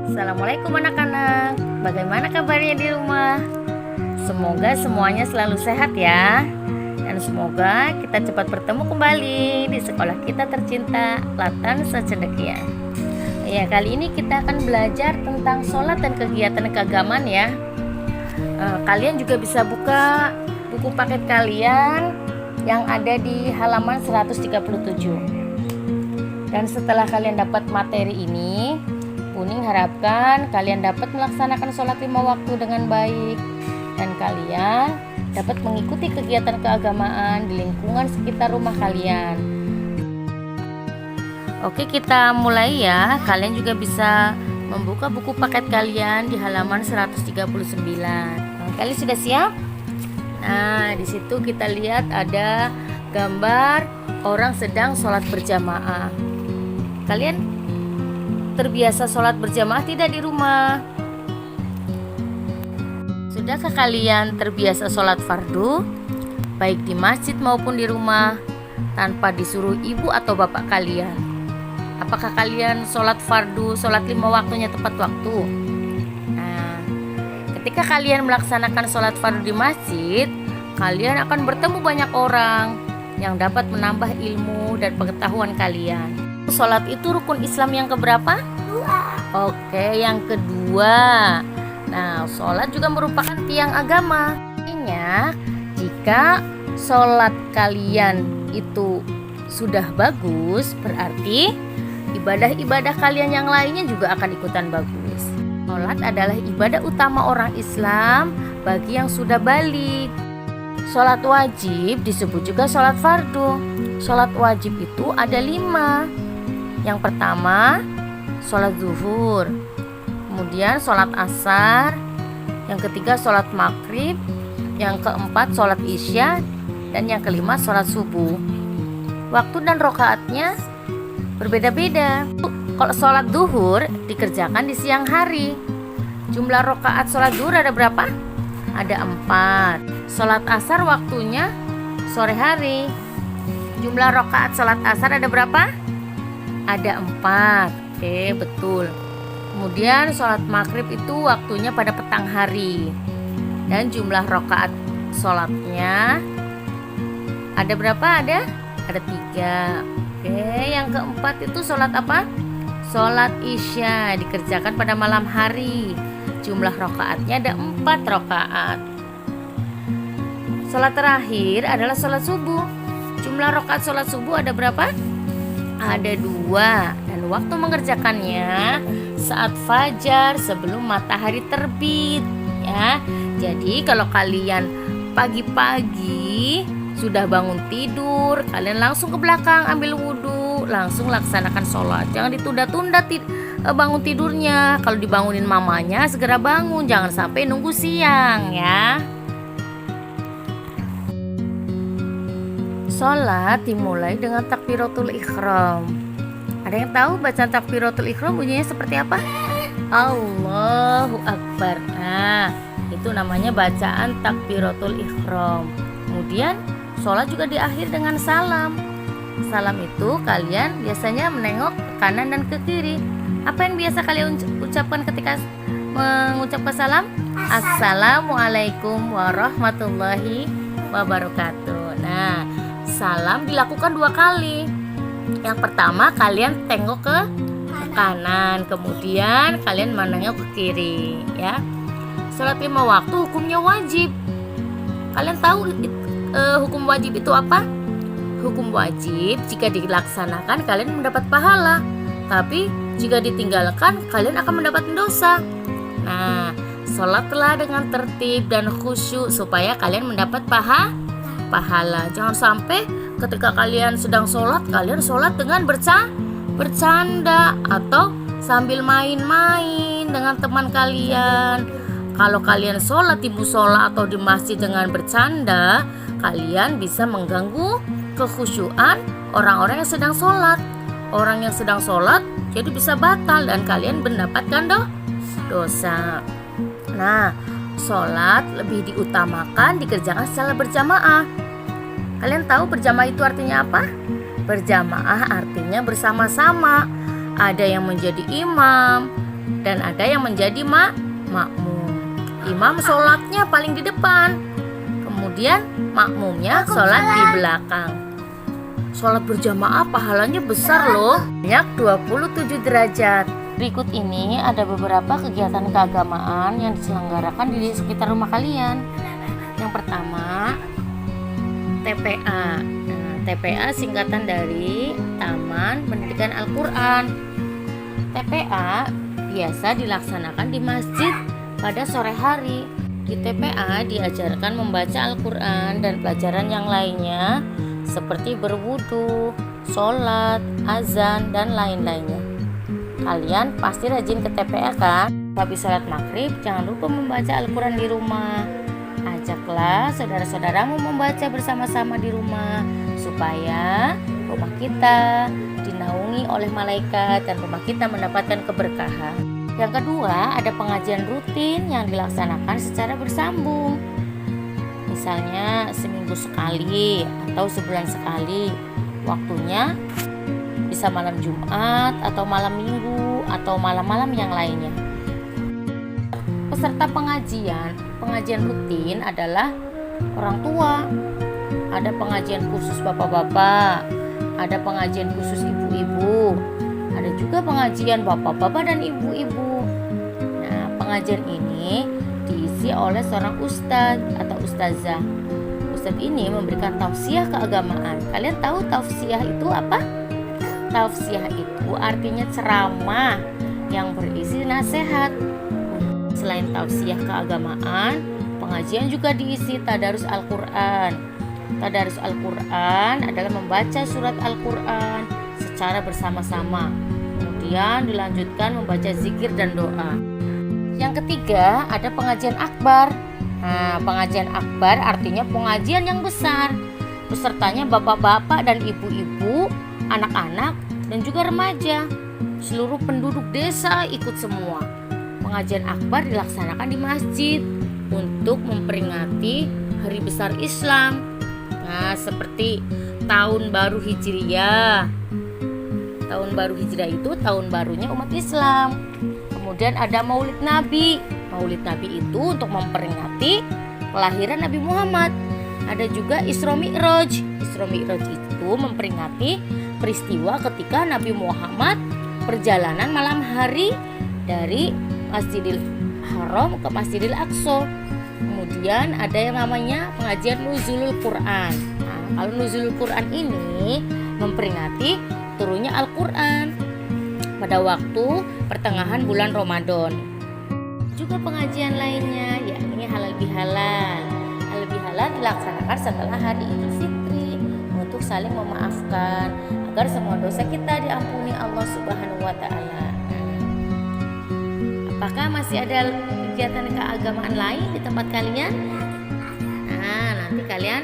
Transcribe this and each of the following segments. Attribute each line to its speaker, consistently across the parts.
Speaker 1: Assalamualaikum anak-anak. Bagaimana kabarnya di rumah? Semoga semuanya selalu sehat ya. Dan semoga kita cepat bertemu kembali di sekolah kita tercinta, Latan Secendekia. Ya, kali ini kita akan belajar tentang sholat dan kegiatan keagamaan ya. Kalian juga bisa buka buku paket kalian yang ada di halaman 137. Dan setelah kalian dapat materi ini, Uning harapkan kalian dapat melaksanakan sholat 5 waktu dengan baik dan kalian dapat mengikuti kegiatan keagamaan di lingkungan sekitar rumah kalian. Oke, kita mulai ya. Kalian juga bisa membuka buku paket kalian di halaman 139. Kalian sudah siap? Nah, di situ kita lihat ada gambar orang sedang sholat berjamaah. Kalian terbiasa sholat berjamaah tidak di rumah? Sudahkah kalian terbiasa sholat fardu, baik di masjid maupun di rumah, tanpa disuruh ibu atau bapak kalian? Apakah kalian sholat fardu, sholat 5 waktunya tepat waktu? Nah, ketika kalian melaksanakan sholat fardu di masjid, kalian akan bertemu banyak orang yang dapat menambah ilmu dan pengetahuan kalian. Sholat itu rukun Islam yang keberapa? Oke, yang kedua. Nah, sholat juga merupakan tiang agama. Artinya, jika sholat kalian itu sudah bagus, berarti ibadah-ibadah kalian yang lainnya juga akan ikutan bagus. Sholat adalah ibadah utama orang Islam bagi yang sudah balik. Sholat wajib disebut juga sholat fardu. Sholat wajib itu ada 5. Yang pertama, sholat zuhur. Kemudian sholat asar. Yang ketiga, sholat maghrib. Yang keempat, sholat isya. Dan yang kelima, sholat subuh. Waktu dan rokaatnya berbeda-beda. Kalau sholat zuhur dikerjakan di siang hari. Jumlah rokaat sholat zuhur ada berapa? Ada 4. Sholat asar waktunya sore hari. Jumlah rokaat sholat asar ada berapa? Ada 4. Oke, betul. Kemudian sholat maghrib itu waktunya pada petang hari. Dan jumlah rakaat sholatnya ada berapa? Ada 3. Oke, yang keempat itu sholat apa? Sholat isya dikerjakan pada malam hari. Jumlah rakaatnya ada 4 rakaat. Sholat terakhir adalah sholat subuh. Jumlah rakaat sholat subuh ada berapa? Ada 2. Dan waktu mengerjakannya saat fajar sebelum matahari terbit ya. Jadi kalau kalian pagi-pagi sudah bangun tidur, kalian langsung ke belakang ambil wudhu, langsung laksanakan sholat. Jangan ditunda-tunda bangun tidurnya. Kalau dibangunin mamanya segera bangun, jangan sampai nunggu siang ya. Sholat dimulai dengan takbiratul ihram. Ada yang tahu bacaan takbiratul ihram bunyinya seperti apa? Allahu Akbar. Nah, itu namanya bacaan takbiratul ihram. Kemudian sholat juga diakhiri dengan salam. Salam itu kalian biasanya menengok ke kanan dan ke kiri. Apa yang biasa kalian ucapkan ketika mengucapkan salam? Assalamualaikum warahmatullahi wabarakatuh. Nah, salam dilakukan 2 kali. Yang pertama kalian tengok ke kanan, kemudian kalian menengok ke kiri ya. Sholat 5 waktu hukumnya wajib. Kalian tahu hukum wajib itu apa? Hukum wajib jika dilaksanakan kalian mendapat pahala, tapi jika ditinggalkan kalian akan mendapat dosa. Nah, sholatlah dengan tertib dan khusyuk supaya kalian mendapat pahala. Jangan sampai ketika kalian sedang sholat, kalian sholat dengan bercanda atau sambil main-main dengan teman kalian. Kalau kalian sholat di musola atau di masjid dengan bercanda, kalian bisa mengganggu kekhusyuan orang-orang yang sedang sholat. Orang yang sedang sholat jadi bisa batal dan kalian mendapatkan dosa. Nah, sholat lebih diutamakan dikerjakan secara berjamaah. Kalian tahu berjamaah itu artinya apa? Berjamaah artinya bersama-sama. ada yang menjadi imam, dan ada yang menjadi makmum. Imam sholatnya paling di depan, kemudian makmumnya sholat di belakang. Sholat berjamaah pahalanya besar loh, banyak 27 derajat. Berikut ini ada beberapa kegiatan keagamaan yang diselenggarakan di sekitar rumah kalian. Yang pertama, TPA. TPA singkatan dari Taman Pendidikan Al-Quran. TPA biasa dilaksanakan di masjid pada sore hari. Di TPA diajarkan membaca Al-Quran dan pelajaran yang lainnya seperti berwudu, sholat, azan, dan lain-lainnya. Kalian pasti rajin ke TPA kan? Habis sholat maghrib jangan lupa membaca Al-Quran di rumah. Ajaklah saudara-saudaramu membaca bersama-sama di rumah supaya rumah kita dinaungi oleh malaikat dan rumah kita mendapatkan keberkahan. Yang kedua, ada pengajian rutin yang dilaksanakan secara bersambung. Misalnya seminggu sekali atau sebulan sekali. Waktunya bisa malam Jumat atau malam Minggu atau malam-malam yang lainnya. Peserta pengajian rutin adalah orang tua. Ada pengajian khusus bapak-bapak, ada pengajian khusus ibu-ibu, ada juga pengajian bapak-bapak dan ibu-ibu. Nah, pengajian ini diisi oleh seorang ustadz atau ustazah. Ustadz ini memberikan tausiah keagamaan. Kalian tahu tausiah itu apa? Tausiah itu artinya ceramah yang berisi nasihat. Selain tausiah keagamaan, pengajian juga diisi tadarus Al-Quran. Tadarus Al-Quran adalah membaca surat Al-Quran secara bersama-sama. Kemudian dilanjutkan membaca zikir dan doa. Yang ketiga, ada pengajian akbar. Nah, pengajian akbar artinya pengajian yang besar. Pesertanya bapak-bapak dan ibu-ibu, anak-anak, dan juga remaja. Seluruh penduduk desa ikut semua. Pengajian akbar dilaksanakan di masjid untuk memperingati hari besar Islam. Nah, seperti tahun baru Hijriyah. Tahun baru Hijriah itu tahun barunya umat Islam. Kemudian ada Maulid Nabi. Maulid Nabi itu untuk memperingati kelahiran Nabi Muhammad. Ada juga Isra Mi'raj. Isra Mi'raj itu memperingati peristiwa ketika Nabi Muhammad perjalanan malam hari dari Masjidil Haram ke Masjidil Aqsa. Kemudian ada yang namanya pengajian Nuzulul Quran. Nah, kalau Nuzulul Quran ini memperingati turunnya Al-Quran pada waktu pertengahan bulan Ramadan. Juga pengajian lainnya yakni halal bihalal. Halal bihalal dilaksanakan setelah hari Idul Fitri untuk saling memaafkan agar semua dosa kita diampuni Allah Subhanahu wa taala. Apakah masih ada kegiatan keagamaan lain di tempat kalian? Nah, nanti kalian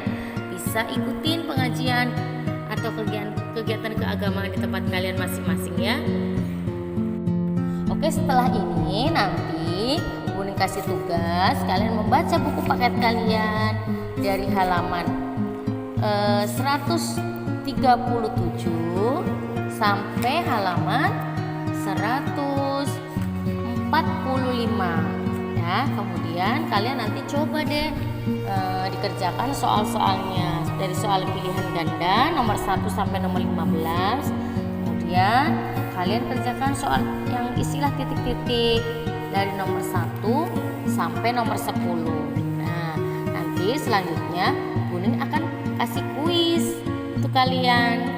Speaker 1: bisa ikutin pengajian atau kegiatan keagamaan di tempat kalian masing-masing ya. Oke, setelah ini nanti Bunda kasih tugas kalian membaca buku paket kalian dari halaman 137 sampai halaman 145 ya. Kemudian kalian nanti coba deh dikerjakan soal-soalnya dari soal pilihan ganda nomor 1 sampai nomor 15. Kemudian kalian kerjakan soal yang isilah titik-titik dari nomor 1 sampai nomor 10. Nah, nanti selanjutnya Buning akan kasih kuis untuk kalian.